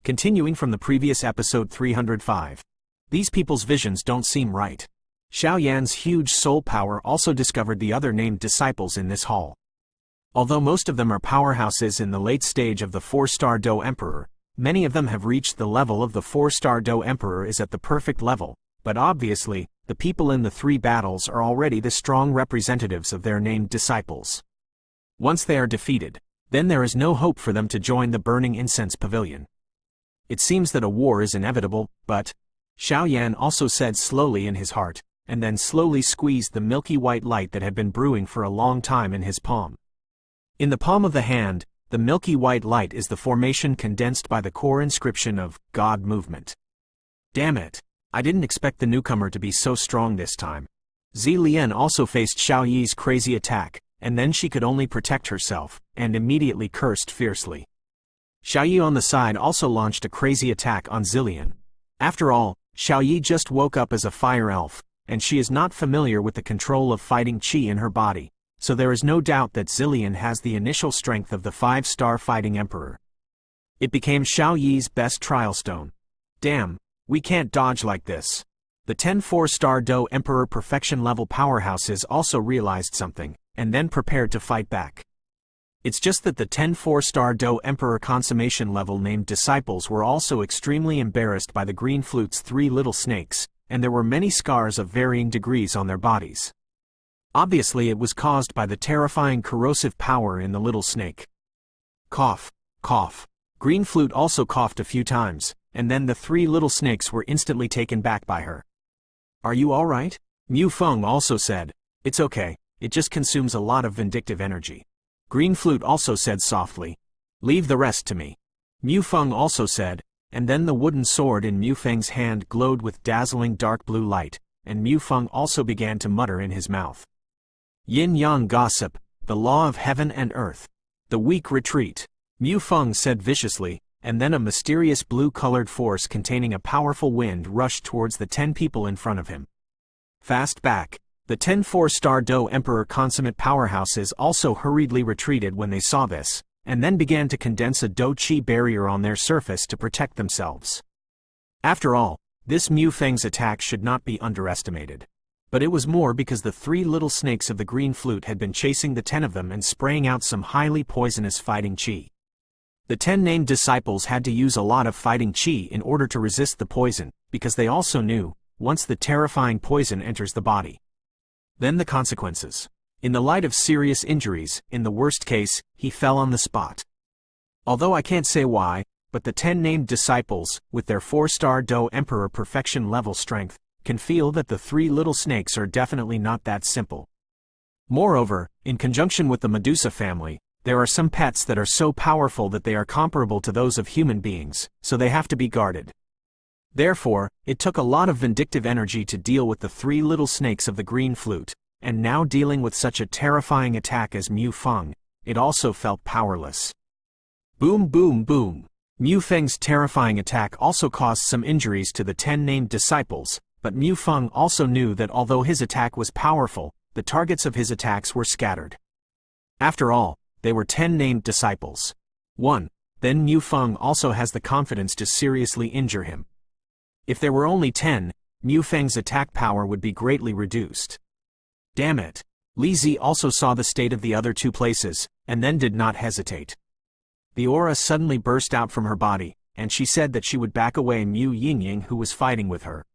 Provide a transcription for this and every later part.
Continuing from the previous episode 305. These people's visions don't seem right. Xiao Yan's huge soul power also discovered the other named disciples in this hall. Although most of them are powerhouses in the late stage of the 4-star Dou Emperor, many of them have reached the level of the 4-star Dou Emperor is at the perfect level, but obviously, the people in the 3 battles are already the strong representatives of their named disciples. Once they are defeated, then there is no hope for them to join the burning incense pavilion. It seems that a war is inevitable, but Xiao Yan also said slowly in his heart, and then slowly squeezed the milky white light that had been brewing for a long time in his palm. In the palm of the hand, the milky white light is the formation condensed by the core inscription of God Movement. Damn it! I didn't expect the newcomer to be so strong this time. Zilian also faced Xiao Yi's crazy attack, and then she could only protect herself, and immediately cursed fiercely. Xiao Yi on the side also launched a crazy attack on Zilian. After all, Xiao Yi just woke up as a fire elf, and she is not familiar with the control of fighting qi in her body, so there is no doubt that Zilian has the initial strength of the 5-star fighting emperor. It became Xiao Yi's best trial stone. Damn, we can't dodge like this. The 10 4-star Dou Emperor perfection level powerhouses also realized something, and then prepared to fight back. It's just that the 10 4-star Dou Emperor consummation level named disciples were also extremely embarrassed by the green flute's 3 little snakes, and there were many scars of varying degrees on their bodies. Obviously it was caused by the terrifying corrosive power in the little snake. Cough, cough. Green flute also coughed a few times, and then the 3 little snakes were instantly taken back by her. Are you alright? Mu Feng also said, it's okay, it just consumes a lot of vindictive energy. Green flute also said softly, leave the rest to me. Mu Feng also said, and then the wooden sword in Mu Feng's hand glowed with dazzling dark blue light, and Mu Feng also began to mutter in his mouth. Yin-yang gossip, the law of heaven and earth. The weak retreat. Mu Feng said viciously, and then a mysterious blue-colored force containing a powerful wind rushed towards the 10 people in front of him. Fast back. The 10 4-star Dou Emperor consummate powerhouses also hurriedly retreated when they saw this, and then began to condense a Dou Qi barrier on their surface to protect themselves. After all, this Mu Feng's attack should not be underestimated. But it was more because the 3 little snakes of the green flute had been chasing the 10 of them and spraying out some highly poisonous fighting qi. The 10 named disciples had to use a lot of fighting qi in order to resist the poison, because they also knew, once the terrifying poison enters the body, then the consequences. In the light of serious injuries, in the worst case, he fell on the spot. Although I can't say why, but the 10 named disciples, with their 4-star Dou Emperor perfection level strength, can feel that the 3 little snakes are definitely not that simple. Moreover, in conjunction with the Medusa family, there are some pets that are so powerful that they are comparable to those of human beings, so they have to be guarded. Therefore, it took a lot of vindictive energy to deal with the 3 little snakes of the green flute, and now dealing with such a terrifying attack as Mu Feng, it also felt powerless. Boom boom boom. Mu Feng's terrifying attack also caused some injuries to the 10 named disciples, but Mu Feng also knew that although his attack was powerful, the targets of his attacks were scattered. After all, they were 10 named disciples. 1. Then Mu Feng also has the confidence to seriously injure him. If there were only 10, Mu Feng's attack power would be greatly reduced. Damn it! Li Zi also saw the state of the other 2 places, and then did not hesitate. The aura suddenly burst out from her body, and she said that she would back away Mu Yingying who was fighting with her.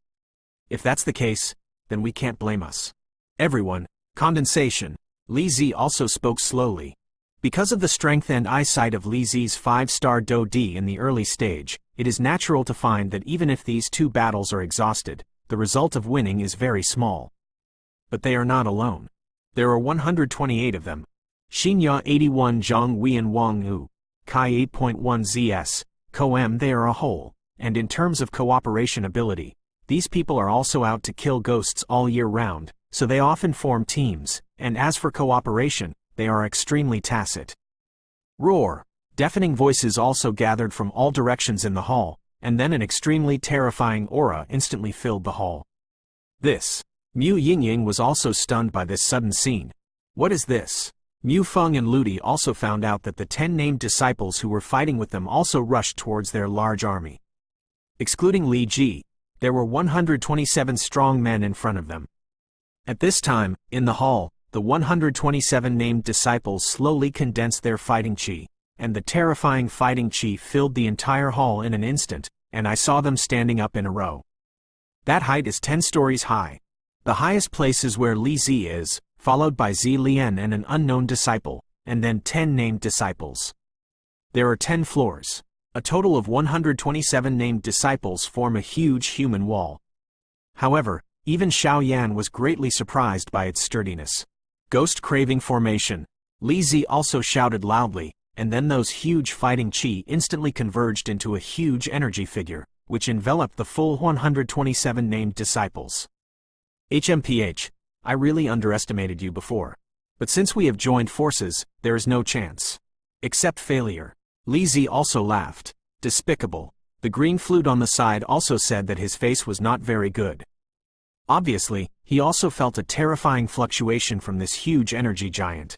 If that's the case, then we can't blame us. Everyone, condensation. Li Zi also spoke slowly. Because of the strength and eyesight of Li Zi's 5-star Dou Di in the early stage, it is natural to find that even if these 2 battles are exhausted, the result of winning is very small. But they are not alone. There are 128 of them. Xinya 81 Zhang Weian Wang Yu, Kai 8.1 ZS, Koem they are a whole, and in terms of cooperation ability, these people are also out to kill ghosts all year round, so they often form teams, and as for cooperation, they are extremely tacit. Roar! Deafening voices also gathered from all directions in the hall, and then an extremely terrifying aura instantly filled the hall. This. Mu Yingying was also stunned by this sudden scene. What is this? Mu Feng and Ludi also found out that the 10 named disciples who were fighting with them also rushed towards their large army. Excluding Li Ji, there were 127 strong men in front of them. At this time, in the hall, the 127 named disciples slowly condensed their fighting chi, and the terrifying fighting chi filled the entire hall in an instant, and I saw them standing up in a row. That height is 10 stories high. The highest place is where Li Zi is, followed by Zi Lian and an unknown disciple, and then 10 named disciples. There are 10 floors. A total of 127 named disciples form a huge human wall. However, even Xiao Yan was greatly surprised by its sturdiness. Ghost craving formation. Li Zi also shouted loudly, and then those huge fighting chi instantly converged into a huge energy figure, which enveloped the full 127 named disciples. HMPH, I really underestimated you before. But since we have joined forces, there is no chance. Except failure. Li Zi also laughed. Despicable. The green flute on the side also said that his face was not very good. Obviously, he also felt a terrifying fluctuation from this huge energy giant.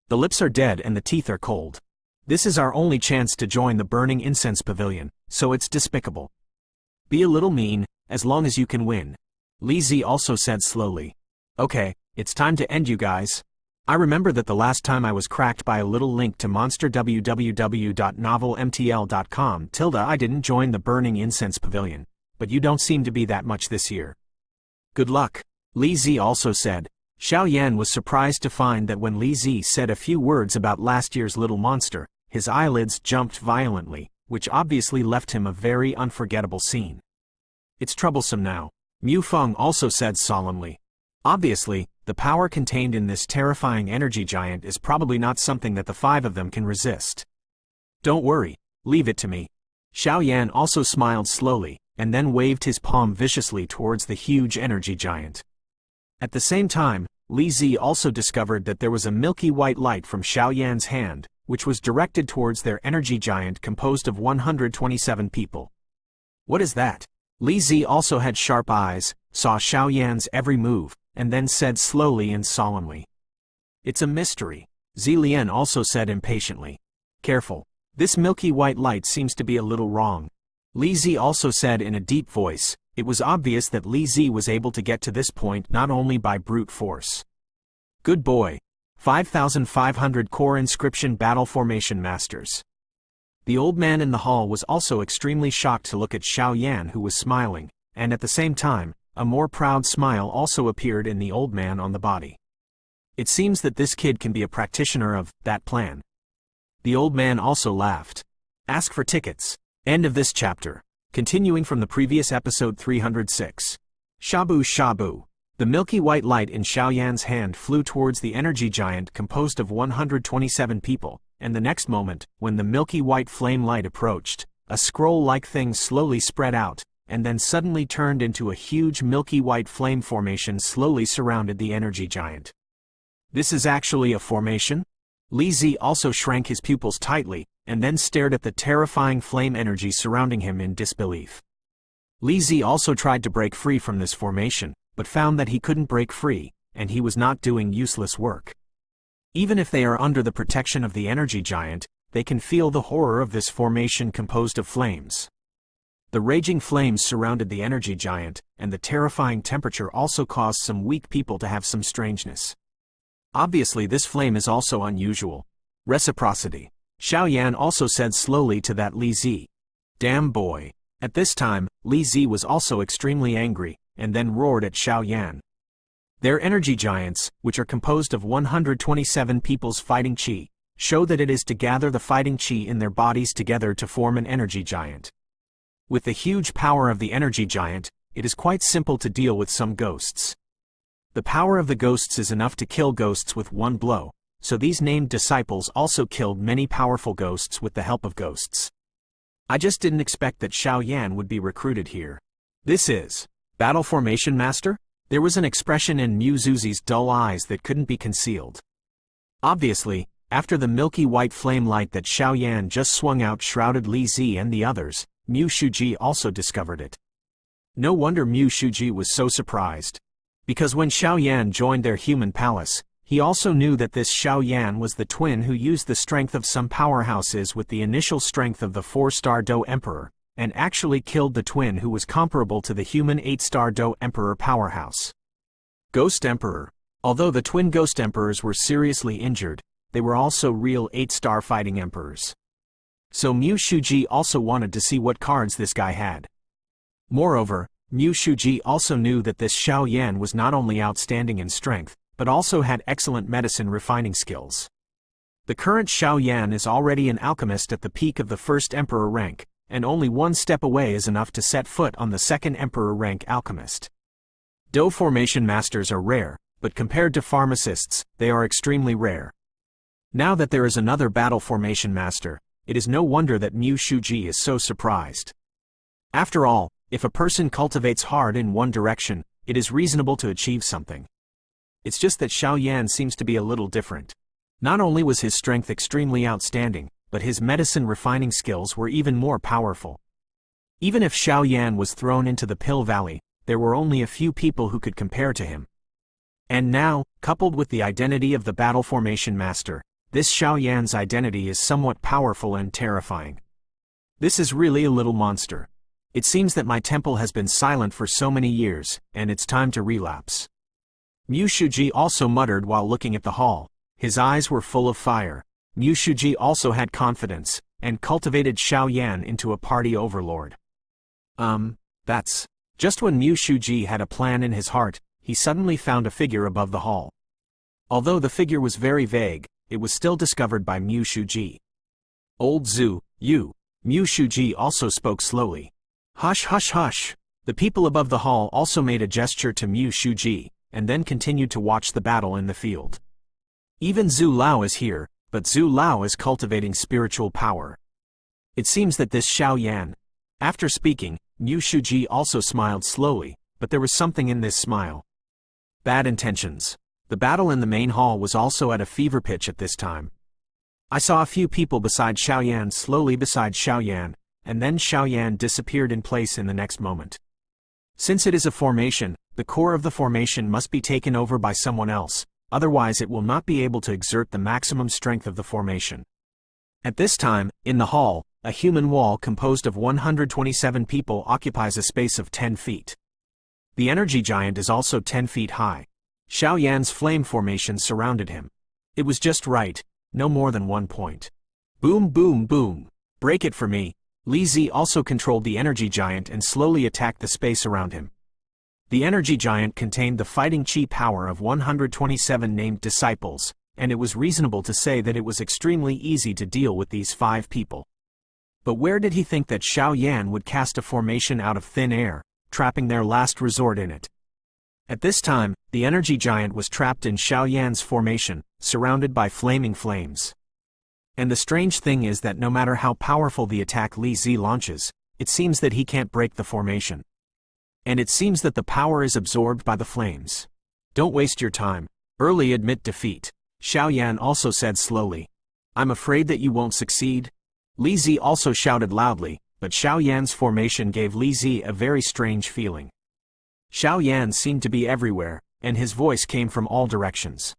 The lips are dead and the teeth are cold. This is our only chance to join the burning incense pavilion, so it's despicable. Be a little mean, as long as you can win. Li Zi also said slowly. Okay, it's time to end you guys. I remember that the last time I was cracked by a little link to monster www.novelmtl.com I didn't join the burning incense pavilion, but you don't seem to be that much this year. Good luck. Li Zi also said. Xiao Yan was surprised to find that when Li Zi said a few words about last year's little monster, his eyelids jumped violently, which obviously left him a very unforgettable scene. It's troublesome now, Mu Feng also said solemnly. Obviously, the power contained in this terrifying energy giant is probably not something that the 5 of them can resist. Don't worry, leave it to me. Xiao Yan also smiled slowly, and then waved his palm viciously towards the huge energy giant. At the same time, Li Zi also discovered that there was a milky white light from Xiao Yan's hand, which was directed towards their energy giant composed of 127 people. What is that? Li Zi also had sharp eyes, saw Xiao Yan's every move, and then said slowly and solemnly. It's a mystery, Zi Lian also said impatiently. Careful, this milky white light seems to be a little wrong. Li Zi also said in a deep voice. It was obvious that Li Zi was able to get to this point not only by brute force. Good boy. 5,500 core inscription battle formation masters. The old man in the hall was also extremely shocked to look at Xiao Yan, who was smiling, and at the same time, a more proud smile also appeared in the old man on the body. It seems that this kid can be a practitioner of that plan. The old man also laughed. Ask for tickets. End of this chapter. Continuing from the previous episode 306. Shabu Shabu. The milky white light in Xiao Yan's hand flew towards the energy giant composed of 127 people, and the next moment, when the milky white flame light approached, a scroll-like thing slowly spread out, and then suddenly turned into a huge milky white flame formation slowly surrounded the energy giant. This is actually a formation? Li Zi also shrank his pupils tightly, and then stared at the terrifying flame energy surrounding him in disbelief. Li Zi also tried to break free from this formation, but found that he couldn't break free, and he was not doing useless work. Even if they are under the protection of the energy giant, they can feel the horror of this formation composed of flames. The raging flames surrounded the energy giant, and the terrifying temperature also caused some weak people to have some strangeness. Obviously this flame is also unusual. Reciprocity. Xiao Yan also said slowly to that Li Zi. Damn boy. At this time, Li Zi was also extremely angry, and then roared at Xiao Yan. Their energy giants, which are composed of 127 people's fighting chi, show that it is to gather the fighting chi in their bodies together to form an energy giant. With the huge power of the energy giant, it is quite simple to deal with some ghosts. The power of the ghosts is enough to kill ghosts with one blow, so these named disciples also killed many powerful ghosts with the help of ghosts. I just didn't expect that Xiao Yan would be recruited here. This is Battle Formation Master? There was an expression in Mu Zuzi's dull eyes that couldn't be concealed. Obviously, after the milky white flame light that Xiao Yan just swung out shrouded Li Zi and the others, Mu Shuji also discovered it. No wonder Mu Shuji was so surprised. Because when Xiao Yan joined their human palace, He also knew that this Xiao Yan was the twin who used the strength of some powerhouses with the initial strength of the 4-star Dou Emperor, and actually killed the twin who was comparable to the human 8-star Dou Emperor powerhouse. Ghost Emperor. Although the twin Ghost Emperors were seriously injured, they were also real 8-star fighting emperors. So Mu Shuji also wanted to see what cards this guy had. Moreover, Mu Shuji also knew that this Xiao Yan was not only outstanding in strength, but also had excellent medicine refining skills. The current Xiao Yan is already an alchemist at the peak of the 1st Emperor rank, and only one step away is enough to set foot on the 2nd Emperor rank alchemist. Dou formation masters are rare, but compared to pharmacists, they are extremely rare. Now that there is another battle formation master, it is no wonder that Mu Shuji is so surprised. After all, if a person cultivates hard in one direction, it is reasonable to achieve something. It's just that Xiao Yan seems to be a little different. Not only was his strength extremely outstanding, but his medicine refining skills were even more powerful. Even if Xiao Yan was thrown into the Pill Valley, there were only a few people who could compare to him. And now, coupled with the identity of the battle formation master, this Xiao Yan's identity is somewhat powerful and terrifying. This is really a little monster. It seems that my temple has been silent for so many years, and it's time to relapse. Mu Shuji also muttered while looking at the hall. His eyes were full of fire. Mu Shuji also had confidence, and cultivated Xiao Yan into a party overlord. That's... Just when Mu Shuji had a plan in his heart, he suddenly found a figure above the hall. Although the figure was very vague, it was still discovered by Mu Shuji. Old Zhu, you. Mu Shuji also spoke slowly. Hush, hush, hush. The people above the hall also made a gesture to Mu Shuji, and then continued to watch the battle in the field. Even Zhu Lao is here, but Zhu Lao is cultivating spiritual power. It seems that this Xiao Yan... After speaking, Mu Shuji also smiled slowly, but there was something in this smile. Bad intentions. The battle in the main hall was also at a fever pitch at this time. I saw a few people beside Xiao Yan slowly beside Xiao Yan, and then Xiao Yan disappeared in place in the next moment. Since it is a formation, the core of the formation must be taken over by someone else, otherwise it will not be able to exert the maximum strength of the formation. At this time, in the hall, a human wall composed of 127 people occupies a space of 10 feet. The energy giant is also 10 feet high. Xiao Yan's flame formation surrounded him. It was just right, no more than 1 point. Boom, boom, boom. Break it for me. Li Zi also controlled the energy giant and slowly attacked the space around him. The energy giant contained the fighting chi power of 127 named disciples, and it was reasonable to say that it was extremely easy to deal with these 5 people. But where did he think that Xiao Yan would cast a formation out of thin air, trapping their last resort in it? At this time, the energy giant was trapped in Xiao Yan's formation, surrounded by flaming flames. And the strange thing is that no matter how powerful the attack Li Zi launches, it seems that he can't break the formation. And it seems that the power is absorbed by the flames. Don't waste your time. Early admit defeat. Xiao Yan also said slowly. I'm afraid that you won't succeed. Li Zi also shouted loudly, but Xiao Yan's formation gave Li Zi a very strange feeling. Xiao Yan seemed to be everywhere, and his voice came from all directions.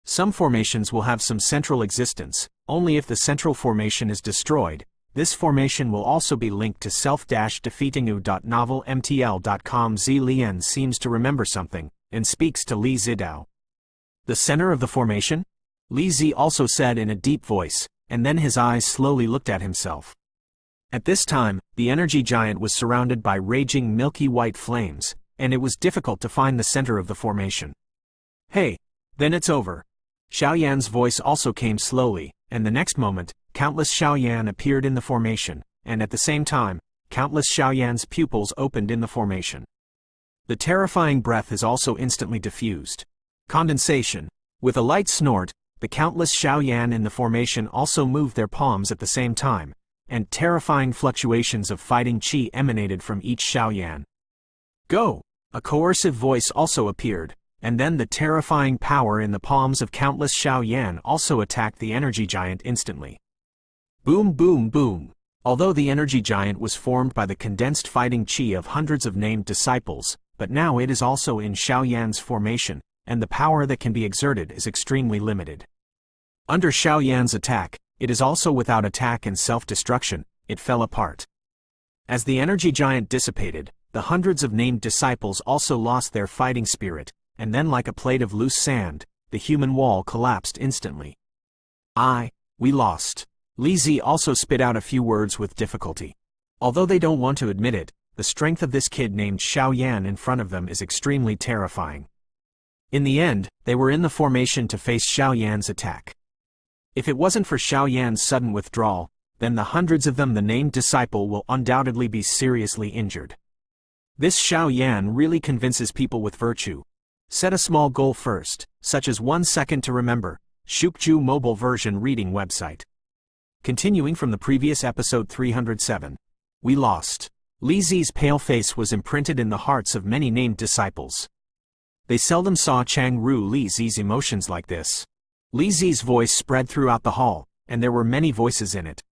Some formations will have some central existence, only if the central formation is destroyed. This formation will also be linked to self-defeatingu.novelmtl.com. Zi Lian seems to remember something, and speaks to Li Zidao. The center of the formation? Li Zi also said in a deep voice, and then his eyes slowly looked at himself. At this time, the energy giant was surrounded by raging milky white flames, and it was difficult to find the center of the formation. Hey, then it's over. Xiao Yan's voice also came slowly, and the next moment, countless Xiao Yan appeared in the formation, and at the same time, countless Xiao Yan's pupils opened in the formation. The terrifying breath is also instantly diffused. Condensation. With a light snort, the countless Xiao Yan in the formation also moved their palms at the same time, and terrifying fluctuations of fighting chi emanated from each Xiao Yan. Go! A coercive voice also appeared, and then the terrifying power in the palms of countless Xiao Yan also attacked the energy giant instantly. Boom, boom, boom. Although the energy giant was formed by the condensed fighting chi of hundreds of named disciples, but now it is also in Xiao Yan's formation, and the power that can be exerted is extremely limited. Under Xiao Yan's attack, it is also without attack and self-destruction, it fell apart. As the energy giant dissipated, the hundreds of named disciples also lost their fighting spirit, and then like a plate of loose sand, the human wall collapsed instantly. We lost. Li Zi also spit out a few words with difficulty. Although they don't want to admit it, the strength of this kid named Xiao Yan in front of them is extremely terrifying. In the end, they were in the formation to face Xiao Yan's attack. If it wasn't for Xiao Yan's sudden withdrawal, then the hundreds of them the named disciple will undoubtedly be seriously injured. This Xiao Yan really convinces people with virtue. Set a small goal first, such as 1 second to remember. Shukju mobile version reading website. Continuing from the previous episode 307. We lost. Li Zi's pale face was imprinted in the hearts of many named disciples. They seldom saw Chang Ru Li Zi's emotions like this. Li Zi's voice spread throughout the hall, and there were many voices in it.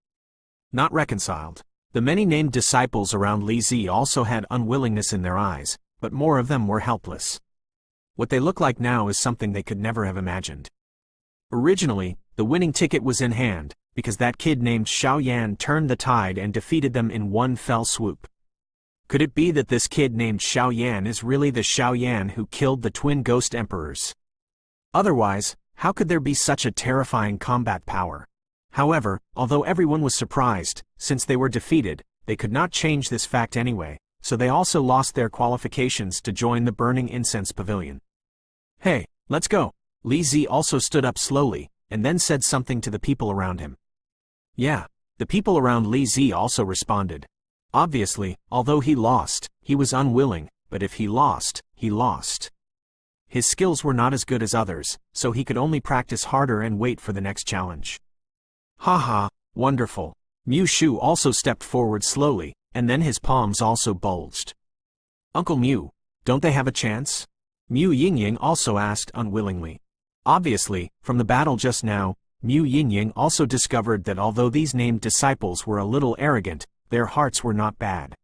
Not reconciled. The many named disciples around Li Zi also had unwillingness in their eyes, but more of them were helpless. What they look like now is something they could never have imagined. Originally, the winning ticket was in hand, because that kid named Xiao Yan turned the tide and defeated them in one fell swoop. Could it be that this kid named Xiao Yan is really the Xiao Yan who killed the twin ghost emperors? Otherwise, how could there be such a terrifying combat power? However, although everyone was surprised, since they were defeated, they could not change this fact anyway, so they also lost their qualifications to join the Burning Incense Pavilion. Hey, let's go! Li Zi also stood up slowly, and then said something to the people around him. Yeah, the people around Li Zi also responded. Obviously, although he lost, he was unwilling, but if he lost, he lost. His skills were not as good as others, so he could only practice harder and wait for the next challenge. Haha, wonderful. Mu Shu also stepped forward slowly, and then his palms also bulged. Uncle Mu, don't they have a chance? Mu Yingying also asked unwillingly. Obviously, from the battle just now, Mu Yingying also discovered that although these named disciples were a little arrogant, their hearts were not bad.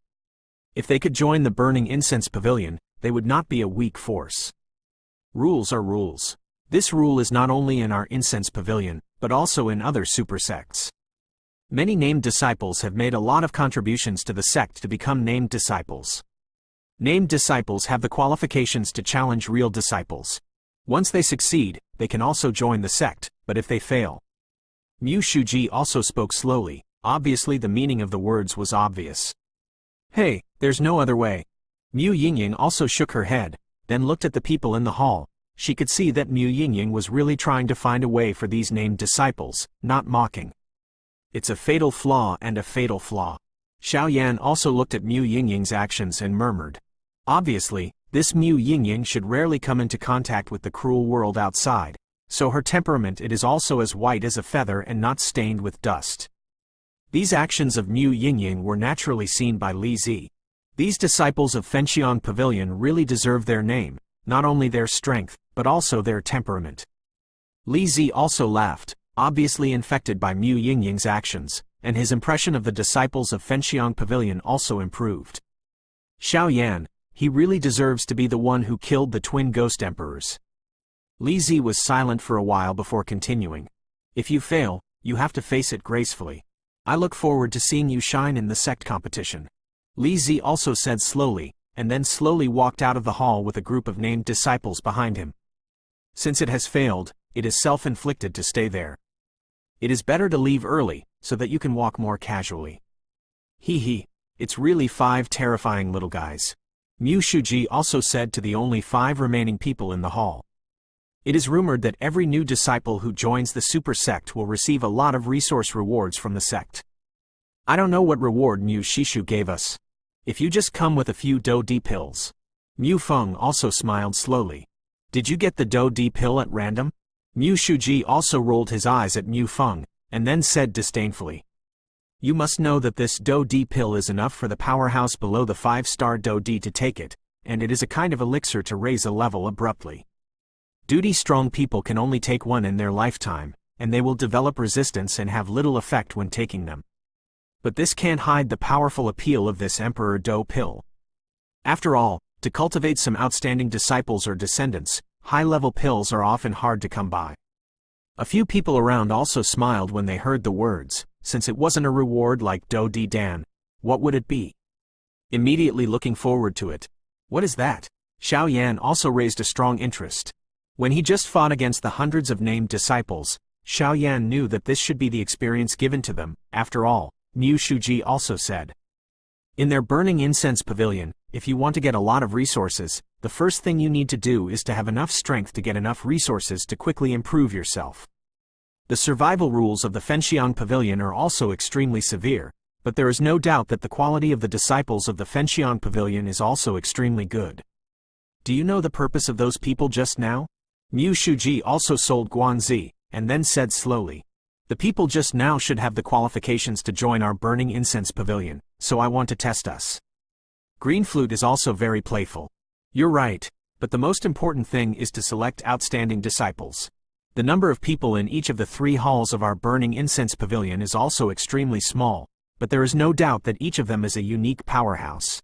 If they could join the Burning Incense Pavilion, they would not be a weak force. Rules are rules. This rule is not only in our Incense Pavilion, but also in other super sects. Many named disciples have made a lot of contributions to the sect to become named disciples. Named disciples have the qualifications to challenge real disciples. Once they succeed, they can also join the sect, but if they fail. Mu Shuji also spoke slowly. Obviously the meaning of the words was obvious. Hey, there's no other way. Mu Yingying also shook her head, then looked at the people in the hall. She could see that Mu Yingying was really trying to find a way for these named disciples, not mocking. It's a fatal flaw and a fatal flaw. Xiao Yan also looked at Mu Yingying's actions and murmured. Obviously, this Mu Yingying should rarely come into contact with the cruel world outside, so her temperament it is also as white as a feather and not stained with dust. These actions of Mu Yingying were naturally seen by Li Zi. These disciples of Fenxiang Pavilion really deserve their name, not only their strength, but also their temperament. Li Zi also laughed, obviously infected by Mu Yingying's actions, and his impression of the disciples of Fenxiang Pavilion also improved. Xiao Yan, he really deserves to be the one who killed the twin ghost emperors. Li Zi was silent for a while before continuing. If you fail, you have to face it gracefully. I look forward to seeing you shine in the sect competition. Li Zi also said slowly, and then slowly walked out of the hall with a group of named disciples behind him. Since it has failed, it is self-inflicted to stay there. It is better to leave early, so that you can walk more casually. Hee, it's really 5 terrifying little guys. Mu Shuji also said to the only 5 remaining people in the hall. It is rumored that every new disciple who joins the super sect will receive a lot of resource rewards from the sect. I don't know what reward Mu Shishu gave us. If you just come with a few Dou Di pills. Mu Feng also smiled slowly. Did you get the Dou Di pill at random? Mu Shuji also rolled his eyes at Mu Feng, and then said disdainfully. You must know that this Dou Di pill is enough for the powerhouse below the 5-star Dou Di to take it, and it is a kind of elixir to raise a level abruptly. Duty-strong people can only take one in their lifetime, and they will develop resistance and have little effect when taking them. But this can't hide the powerful appeal of this Emperor Dou pill. After all, to cultivate some outstanding disciples or descendants, high-level pills are often hard to come by. A few people around also smiled when they heard the words. Since it wasn't a reward like Dou Di Dan, what would it be? Immediately looking forward to it. What is that? Xiao Yan also raised a strong interest. When he just fought against the hundreds of named disciples, Xiao Yan knew that this should be the experience given to them. After all, Mu Shuji also said. In their burning incense pavilion, if you want to get a lot of resources, the first thing you need to do is to have enough strength to get enough resources to quickly improve yourself. The survival rules of the Fenxiang Pavilion are also extremely severe, but there is no doubt that the quality of the disciples of the Fenxiang Pavilion is also extremely good. Do you know the purpose of those people just now? Mu Shuji also sold Guanzi, and then said slowly. The people just now should have the qualifications to join our burning incense pavilion, so I want to test us. Green Flute is also very playful. You're right, but the most important thing is to select outstanding disciples. The number of people in each of the 3 halls of our burning incense pavilion is also extremely small, but there is no doubt that each of them is a unique powerhouse.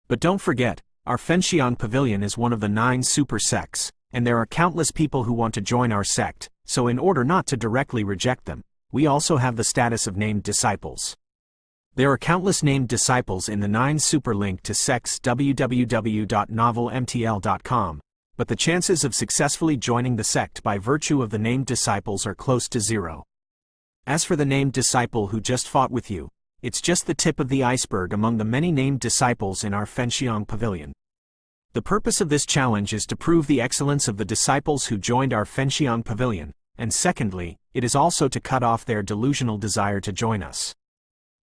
But don't forget, our Fenxiang Pavilion is one of the 9 super sects, and there are countless people who want to join our sect, so in order not to directly reject them, we also have the status of named disciples. There are countless named disciples in the 9 super link to sects www.novelmtl.com, but the chances of successfully joining the sect by virtue of the named disciples are close to 0. As for the named disciple who just fought with you, it's just the tip of the iceberg among the many named disciples in our Fenxiang Pavilion. The purpose of this challenge is to prove the excellence of the disciples who joined our Fenxiang Pavilion, and secondly, it is also to cut off their delusional desire to join us.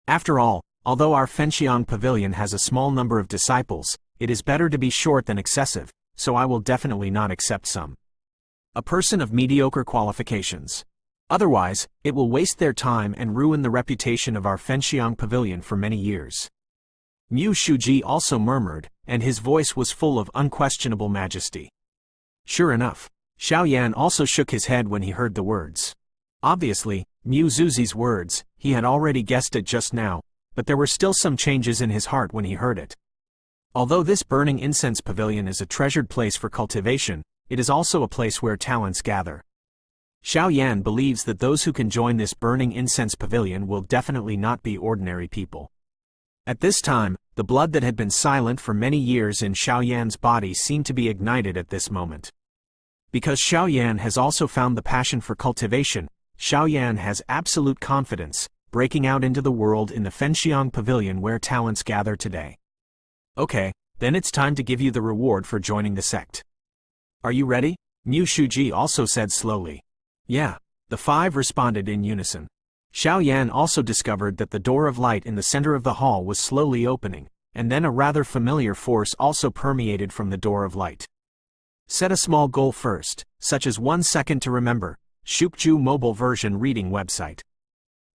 After all, although our Fenxiang Pavilion has a small number of disciples, it is better to be short than excessive, so I will definitely not accept some. A person of mediocre qualifications. Otherwise, it will waste their time and ruin the reputation of our Fenxiang Pavilion for many years. Mu Shuji also murmured, and his voice was full of unquestionable majesty. Sure enough, Xiao Yan also shook his head when he heard the words. Obviously, Mu Zuzi's words, he had already guessed it just now, but there were still some changes in his heart when he heard it. Although this burning incense pavilion is a treasured place for cultivation, it is also a place where talents gather. Xiao Yan believes that those who can join this burning incense pavilion will definitely not be ordinary people. At this time, the blood that had been silent for many years in Xiao Yan's body seemed to be ignited at this moment. Because Xiao Yan has also found the passion for cultivation, Xiao Yan has absolute confidence, breaking out into the world in the Fenxiang Pavilion where talents gather today. Okay, then it's time to give you the reward for joining the sect. Are you ready? Mu Shuji also said slowly. Yeah, the 5 responded in unison. Xiao Yan also discovered that the door of light in the center of the hall was slowly opening, and then a rather familiar force also permeated from the door of light. Set a small goal first, such as 1 second to remember. Shukju mobile version reading website.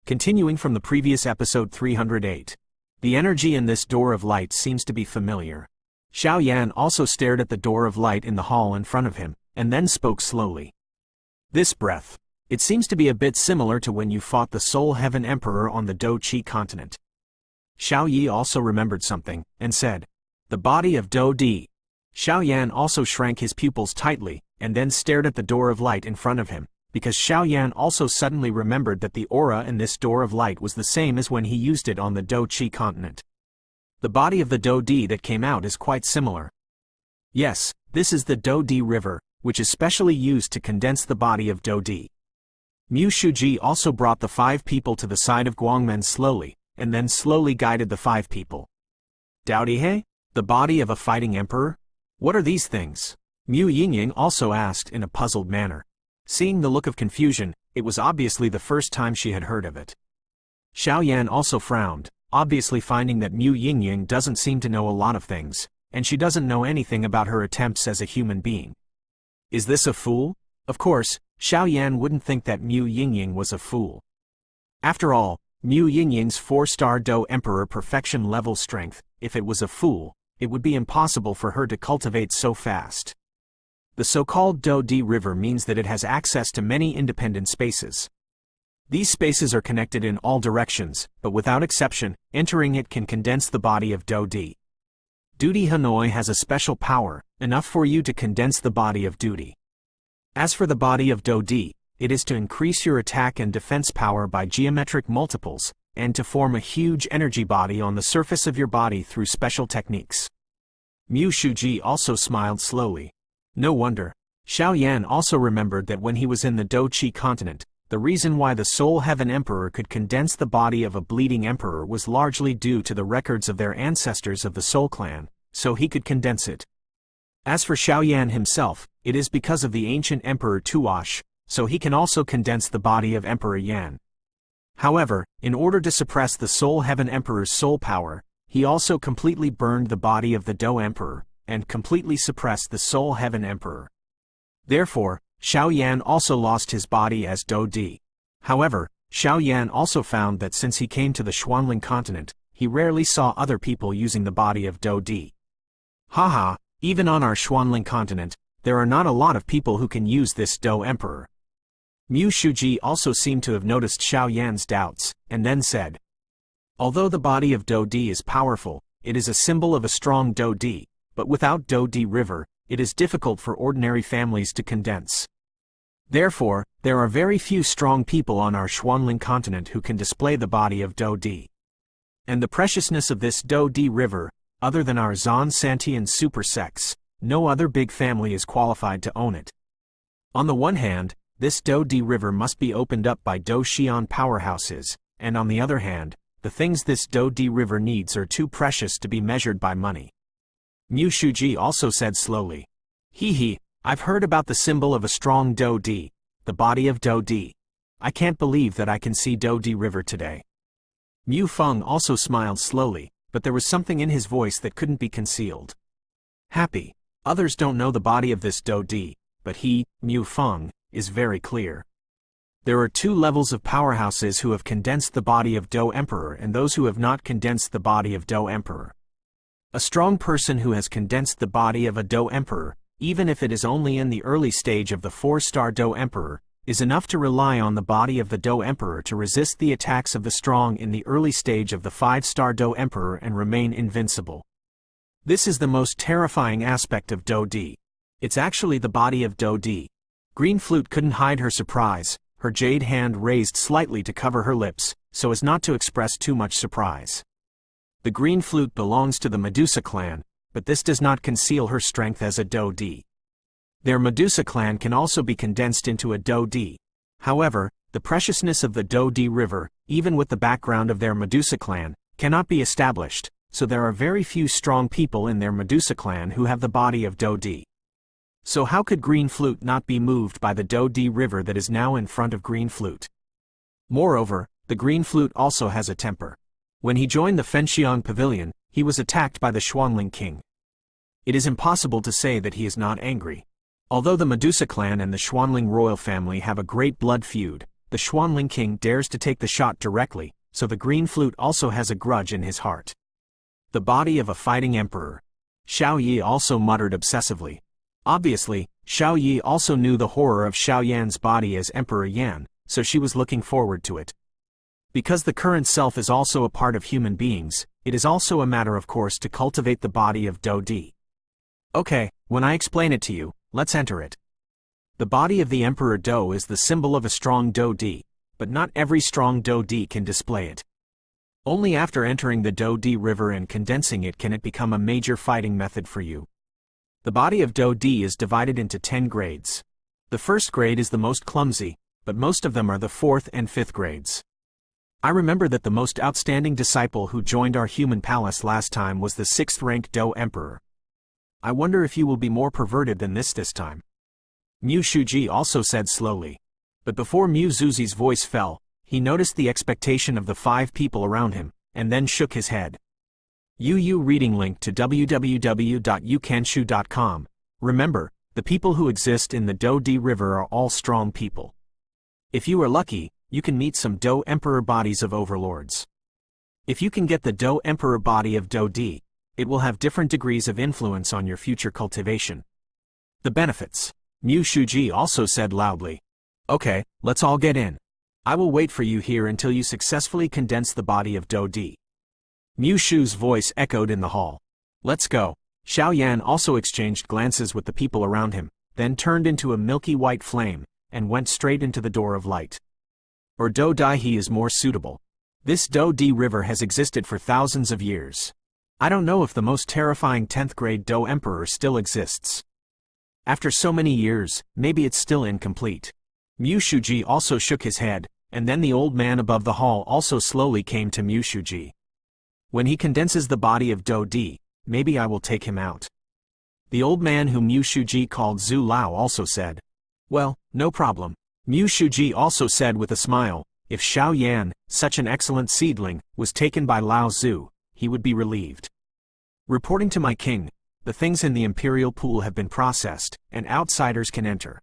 Continuing from the previous episode 308. The energy in this door of light seems to be familiar. Xiao Yan also stared at the door of light in the hall in front of him, and then spoke slowly. This breath. It seems to be a bit similar to when you fought the Soul Heaven Emperor on the Dou Qi continent. Xiao Yi also remembered something, and said, the body of Dou Di. Xiao Yan also shrank his pupils tightly, and then stared at the door of light in front of him, because Xiao Yan also suddenly remembered that the aura in this door of light was the same as when he used it on the Dou Qi continent. The body of the Dou Di that came out is quite similar. Yes, this is the Dou Di River, which is specially used to condense the body of Dou Di. Mu Shuji also brought the 5 people to the side of Guangmen slowly, and then slowly guided the 5 people. Dou Di He? The body of a fighting emperor? What are these things? Mu Yingying also asked in a puzzled manner. Seeing the look of confusion, it was obviously the first time she had heard of it. Xiao Yan also frowned, obviously finding that Mu Yingying doesn't seem to know a lot of things, and she doesn't know anything about her attempts as a human being. Is this a fool? Of course, Xiao Yan wouldn't think that Mu Yingying was a fool. After all, Mu Yingying's 4-star Dou Emperor perfection level strength, if it was a fool, it would be impossible for her to cultivate so fast. The so-called Dou Di River means that it has access to many independent spaces. These spaces are connected in all directions, but without exception, entering it can condense the body of Dou Di. Dou Di Hanoi has a special power, enough for you to condense the body of Dou Di. As for the body of Dou Di, it is to increase your attack and defense power by geometric multiples, and to form a huge energy body on the surface of your body through special techniques. Mu Shuji also smiled slowly. No wonder. Xiao Yan also remembered that when he was in the Dou Qi continent, the reason why the Soul Heaven Emperor could condense the body of a bleeding emperor was largely due to the records of their ancestors of the Soul Clan, so he could condense it. As for Xiao Yan himself, it is because of the ancient Emperor Tuosh, so he can also condense the body of Emperor Yan. However, in order to suppress the Soul Heaven Emperor's soul power, he also completely burned the body of the Dou Emperor, and completely suppressed the Soul Heaven Emperor. Therefore, Xiao Yan also lost his body as Dou Di. However, Xiao Yan also found that since he came to the Xuanling continent, he rarely saw other people using the body of Dou Di. Haha, even on our Xuanling continent, there are not a lot of people who can use this Dou Emperor. Mu Shuji also seemed to have noticed Xiao Yan's doubts, and then said, although the body of Dou Di is powerful, it is a symbol of a strong Dou Di, but without Dou Di River, it is difficult for ordinary families to condense. Therefore, there are very few strong people on our Xuanling continent who can display the body of Dou Di. And the preciousness of this Dou Di River, other than our Zan Santian super sects, no other big family is qualified to own it. On the one hand, this Dou Di River must be opened up by Dou Xian powerhouses, and on the other hand, the things this Dou Di River needs are too precious to be measured by money. Mu Shuji also said slowly, Hee, I've heard about the symbol of a strong Dou Di, the body of Dou Di. I can't believe that I can see Dou Di River today. Mu Feng also smiled slowly, but there was something in his voice that couldn't be concealed. Happy. Others don't know the body of this Dou Di, but he, Mu Feng, is very clear. There are two levels of powerhouses who have condensed the body of Dou Emperor and those who have not condensed the body of Dou Emperor. A strong person who has condensed the body of a Dou Emperor, even if it is only in the early stage of the 4-star Dou Emperor, is enough to rely on the body of the Dou Emperor to resist the attacks of the strong in the early stage of the 5-star Dou Emperor and remain invincible. This is the most terrifying aspect of Dou Di. It's actually the body of Dou Di. Green Flute couldn't hide her surprise, her jade hand raised slightly to cover her lips, so as not to express too much surprise. The Green Flute belongs to the Medusa clan, but this does not conceal her strength as a Dou Di. Their Medusa clan can also be condensed into a Dou Di. However, the preciousness of the Dou Di River, even with the background of their Medusa clan, cannot be established, so there are very few strong people in their Medusa clan who have the body of Dou Di. So how could Green Flute not be moved by the Dou Di River that is now in front of Green Flute? Moreover, the Green Flute also has a temper. When he joined the Fenxiang Pavilion, he was attacked by the Xuanling king. It is impossible to say that he is not angry. Although the Medusa clan and the Xuanling royal family have a great blood feud, the Xuanling king dares to take the shot directly, so the Green Flute also has a grudge in his heart. The body of a fighting emperor. Xiao Yi also muttered obsessively. Obviously, Xiao Yi also knew the horror of Xiao Yan's body as Emperor Yan, so she was looking forward to it. Because the current self is also a part of human beings, it is also a matter of course to cultivate the body of Dou Di. Okay, when I explain it to you, let's enter it. The body of the Emperor Dou is the symbol of a strong Dou Di, but not every strong Dou Di can display it. Only after entering the Dou Di River and condensing it can it become a major fighting method for you. The body of Dou Di is divided into 10 grades. The first grade is the most clumsy, but most of them are the 4th and 5th grades. I remember that the most outstanding disciple who joined our human palace last time was the 6th rank Dou Emperor. I wonder if you will be more perverted than this time. Mu Shuji also said slowly. But before Mu Zuzi's voice fell, he noticed the expectation of the 5 people around him, and then shook his head. Reading link to www.ukenshu.com. Remember, the people who exist in the Dou Di River are all strong people. If you are lucky, you can meet some Dou Emperor bodies of overlords. If you can get the Dou Emperor body of Dou Di, it will have different degrees of influence on your future cultivation. The benefits. Mu Shuji also said loudly. Okay, let's all get in. I will wait for you here until you successfully condense the body of Dou Di. Mu Shu's voice echoed in the hall. Let's go. Xiao Yan also exchanged glances with the people around him, then turned into a milky white flame, and went straight into the door of light. Or Dou Di is more suitable. This Dou Di River has existed for thousands of years. I don't know if the most terrifying 10th grade Dou Emperor still exists. After so many years, maybe it's still incomplete. Mu Shuji also shook his head, and then the old man above the hall also slowly came to Mu Shuji. When he condenses the body of Dou Di, maybe I will take him out. The old man whom Mu Shuji called Zhu Lao also said. Well, no problem. Mu Shuji also said with a smile, if Xiao Yan, such an excellent seedling, was taken by Lao Zhu, he would be relieved. Reporting to my king, the things in the imperial pool have been processed, and outsiders can enter.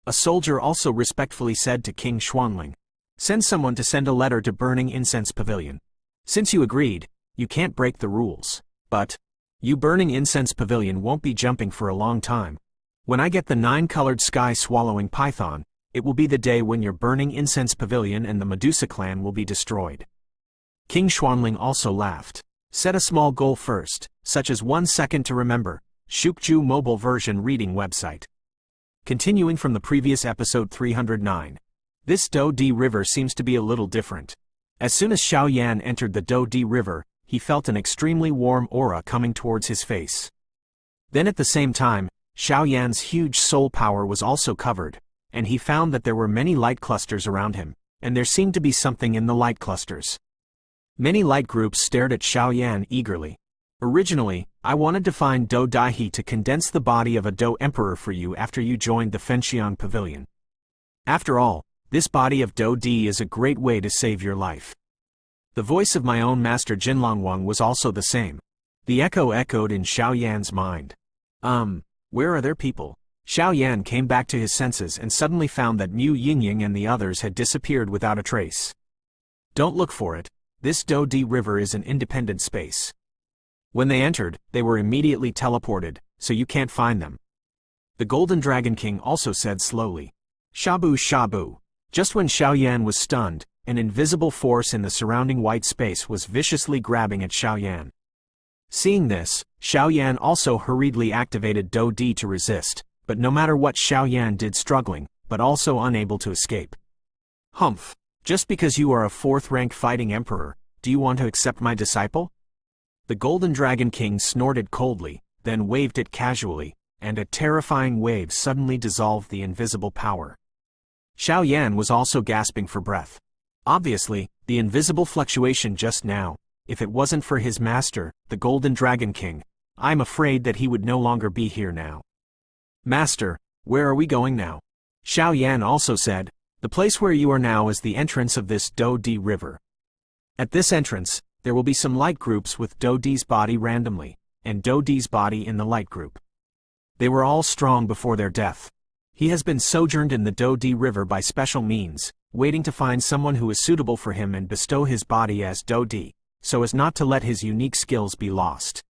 A soldier also respectfully said to King Xuanling, send someone to send a letter to Burning Incense Pavilion. Since you agreed, you can't break the rules. But you Burning Incense Pavilion won't be jumping for a long time. When I get the 9-colored sky-swallowing python, it will be the day when your Burning Incense Pavilion and the Medusa clan will be destroyed. King Xuanling also laughed. Set a small goal first, such as 1 second to remember. Shukju mobile version reading website. Continuing from the previous episode 309. This Dou Di River seems to be a little different. As soon as Xiao Yan entered the Dou Di River, he felt an extremely warm aura coming towards his face. Then at the same time, Xiao Yan's huge soul power was also covered, and he found that there were many light clusters around him, and there seemed to be something in the light clusters. Many light groups stared at Xiao Yan eagerly. Originally, I wanted to find Dou Di to condense the body of a Dou Emperor for you after you joined the Fenxiang Pavilion. After all, this body of Dou Di is a great way to save your life. The voice of my own master Jinlong Wang was also the same. The echo echoed in Xiao Yan's mind. Where are their people? Xiao Yan came back to his senses and suddenly found that Mu Yingying and the others had disappeared without a trace. Don't look for it. This Dou Di River is an independent space. When they entered, they were immediately teleported, so you can't find them. The Golden Dragon King also said slowly. Shabu shabu. Just when Xiao Yan was stunned, an invisible force in the surrounding white space was viciously grabbing at Xiao Yan. Seeing this, Xiao Yan also hurriedly activated Dou Di to resist, but no matter what Xiao Yan did struggling, but also unable to escape. Humph. Just because you are a 4th-rank fighting emperor, do you want to accept my disciple? The Golden Dragon King snorted coldly, then waved it casually, and a terrifying wave suddenly dissolved the invisible power. Xiao Yan was also gasping for breath. Obviously, the invisible fluctuation just now, if it wasn't for his master, the Golden Dragon King, I'm afraid that he would no longer be here now. Master, where are we going now? Xiao Yan also said, the place where you are now is the entrance of this Dou Di River. At this entrance, there will be some light groups with Dou Di's body randomly, and Dou Di's body in the light group. They were all strong before their death. He has been sojourned in the Dou Di River by special means, waiting to find someone who is suitable for him and bestow his body as Dou Di, so as not to let his unique skills be lost.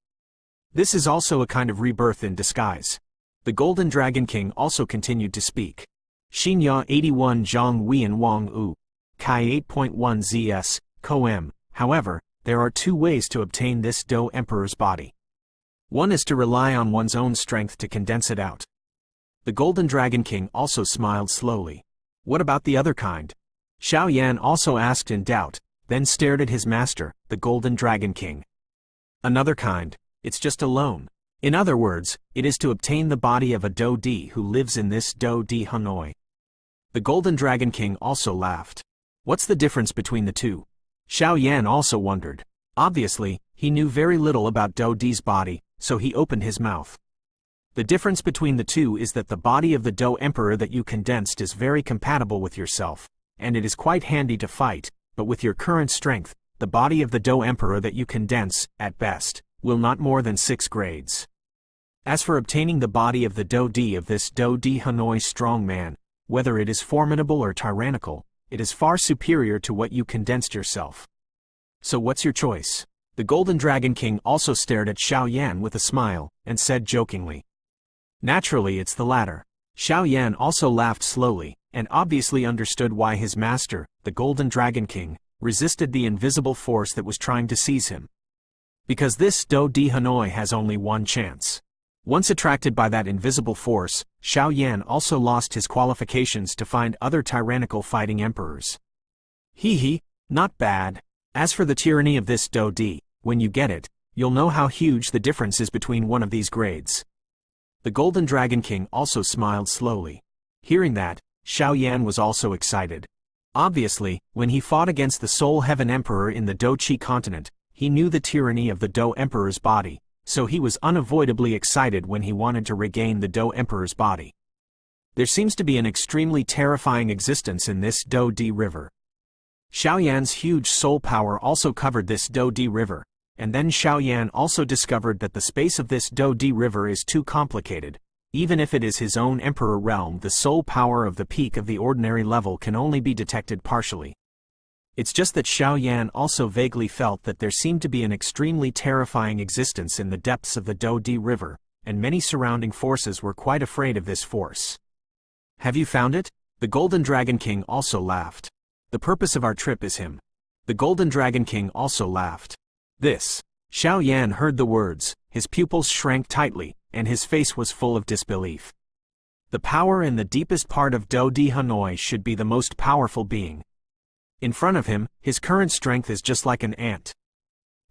This is also a kind of rebirth in disguise. The Golden Dragon King also continued to speak. Xinya 81 Zhang Wian Wang U. Kai 8.1 ZS, Koem. However, there are 2 ways to obtain this Dou Emperor's body. One is to rely on one's own strength to condense it out. The Golden Dragon King also smiled slowly. What about the other kind? Xiao Yan also asked in doubt, then stared at his master, the Golden Dragon King. Another kind, it's just a loan. In other words, it is to obtain the body of a Dou Di who lives in this Dou Di Hanoi. The Golden Dragon King also laughed. What's the difference between the two? Xiao Yan also wondered. Obviously, he knew very little about Dou Di's body, so he opened his mouth. The difference between the two is that the body of the Dou Emperor that you condensed is very compatible with yourself, and it is quite handy to fight, but with your current strength, the body of the Dou Emperor that you condense, at best, will not more than 6 grades. As for obtaining the body of the Dou Di of this Dou Di Hanoi strong man, whether it is formidable or tyrannical, it is far superior to what you condensed yourself. So what's your choice? The Golden Dragon King also stared at Xiao Yan with a smile, and said jokingly. Naturally it's the latter. Xiao Yan also laughed slowly, and obviously understood why his master, the Golden Dragon King, resisted the invisible force that was trying to seize him. Because this Dou Di Hanoi has only one chance. Once attracted by that invisible force, Xiao Yan also lost his qualifications to find other tyrannical fighting emperors. Hee, not bad. As for the tyranny of this Dou Di, when you get it, you'll know how huge the difference is between one of these grades. The Golden Dragon King also smiled slowly. Hearing that, Xiao Yan was also excited. Obviously, when he fought against the Soul Heaven Emperor in the Dou Qi continent, he knew the tyranny of the Dou Emperor's body, so he was unavoidably excited when he wanted to regain the Dou Emperor's body. There seems to be an extremely terrifying existence in this Dou Di River. Xiao Yan's huge soul power also covered this Dou Di River, and then Xiao Yan also discovered that the space of this Dou Di River is too complicated. Even if it is his own emperor realm, the soul power of the peak of the ordinary level can only be detected partially. It's just that Xiao Yan also vaguely felt that there seemed to be an extremely terrifying existence in the depths of the Dou Di River, and many surrounding forces were quite afraid of this force. Have you found it? The Golden Dragon King also laughed. The purpose of our trip is him. The Golden Dragon King also laughed. This. Xiao Yan heard the words, his pupils shrank tightly, and his face was full of disbelief. The power in the deepest part of Dou Di Hanoi should be the most powerful being. In front of him, his current strength is just like an ant.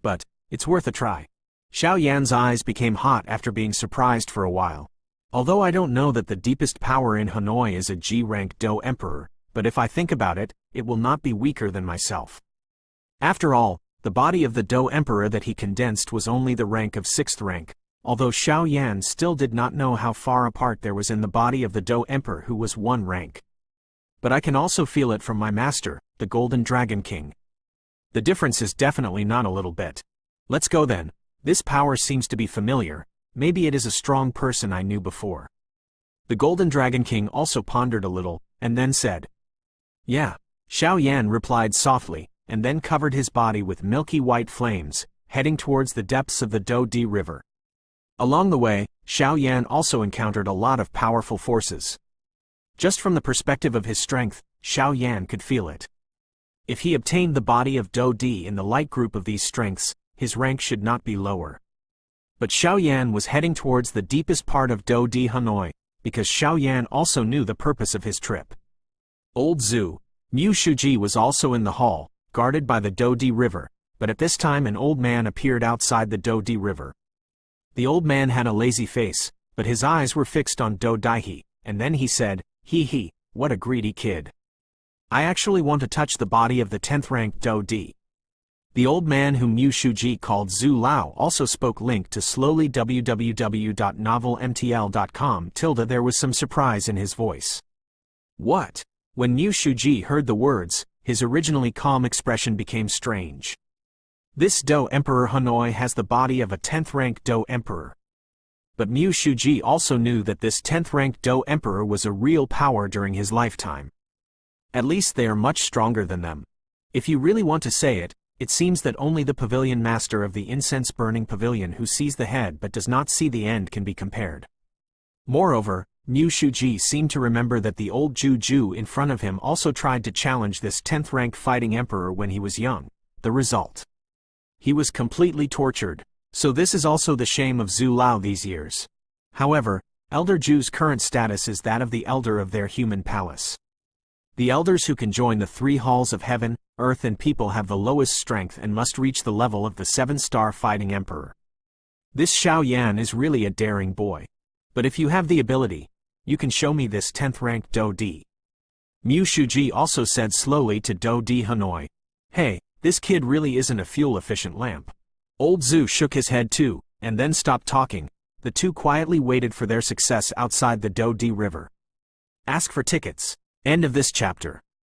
But, it's worth a try. Xiao Yan's eyes became hot after being surprised for a while. Although I don't know that the deepest power in Hanoi is a G-rank Dou Emperor, but if I think about it, it will not be weaker than myself. After all, the body of the Dou Emperor that he condensed was only the rank of 6th rank, although Xiao Yan still did not know how far apart there was in the body of the Dou Emperor who was 1 rank. But I can also feel it from my master, the Golden Dragon King. The difference is definitely not a little bit. Let's go then. This power seems to be familiar. Maybe it is a strong person I knew before. The Golden Dragon King also pondered a little, and then said, "Yeah." Xiao Yan replied softly, and then covered his body with milky white flames, heading towards the depths of the Dou Di River. Along the way, Xiao Yan also encountered a lot of powerful forces. Just from the perspective of his strength, Xiao Yan could feel it. If he obtained the body of Dou Di in the light group of these strengths, his rank should not be lower. But Xiao Yan was heading towards the deepest part of Dou Di Hanoi, because Xiao Yan also knew the purpose of his trip. Old Zhu, Mu Shuji was also in the hall, guarded by the Dou Di River, but at this time an old man appeared outside the Dou Di River. The old man had a lazy face, but his eyes were fixed on Dou Daihe, and then he said, "Hee, what a greedy kid. I actually want to touch the body of the 10th rank Dou Di." The old man whom Mu Shuji called Zhu Lao also spoke. Link to slowly www.novelmtl.com. There was some surprise in his voice. What? When Mu Shuji heard the words, his originally calm expression became strange. This Dou Emperor Hanoi has the body of a 10th rank Dou Emperor. But Mu Shuji also knew that this 10th rank Dou Emperor was a real power during his lifetime. At least they are much stronger than them. If you really want to say it, it seems that only the pavilion master of the incense-burning pavilion who sees the head but does not see the end can be compared. Moreover, Mu Shuji seemed to remember that the old Ju in front of him also tried to challenge this 10th rank fighting emperor when he was young. The result? He was completely tortured. So this is also the shame of Zhu Lao these years. However, Elder Ju's current status is that of the elder of their human palace. The elders who can join the 3 halls of heaven, earth and people have the lowest strength and must reach the level of the 7-star fighting emperor. This Xiao Yan is really a daring boy. But if you have the ability, you can show me this 10th rank Dou Di. Mu Shuji also said slowly to Dou Di Hanoi, "Hey, this kid really isn't a fuel-efficient lamp." Old Zhu shook his head too, and then stopped talking. The two quietly waited for their success outside the Dou Di River. Ask for tickets. End of this chapter.